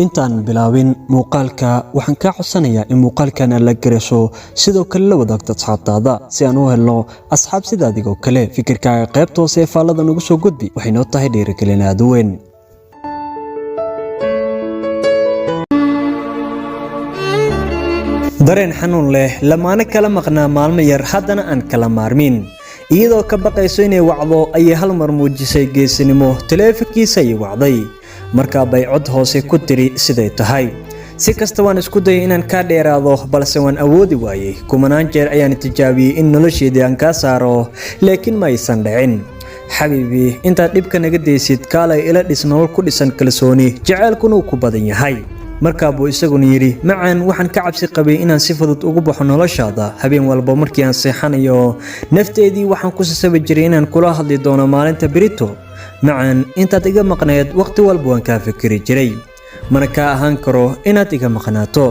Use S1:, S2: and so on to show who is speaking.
S1: intaan bilaabin muuqaalka waxaan ka codsanayaa in muuqaalkan la gareeso sidoo kale la wadaagto asxaabtaada si aan u helno asxaab sida adigoo kale fikirkaaga qaybta hoose ee faallada nagu soo gudbi waxay noo tahay dhiirigelin aad u weyn. dareen xanuun leh lamaane kala maqnaa maalmo yar haddana aan kala maarmin iyadoo ka baqayso inay wacdo ayay hal mar muujisay geesinimo taleefankiisa ay wacday markaa bay cod hoose ku tiri siday tahay si kasta waan isku dayay inaan ka dheeraado balse waan awoodi waayay kumanaan jeer ayaan tijaabiyey in nolosheedii aan ka saaro laakiin ma aysan dhicin xabiibi intaad dhibka naga deysid kaalay ila dhis nolol ku dhisan kalsooni jacaylkuna uu ku badan yahay markaa buu isaguna yidhi macaan waxaan ka cabsi qabay inaan si fudud ugu baxo noloshaada habeen walba markii aan seexanayo nafteedii waxaan ku sasabi jiray inaan kula hadli doono maalinta berito macaan intaad iga maqnayd waqti walba waan kaa fikiri jiray mana kaa ahaan karo inaad iga maqnaato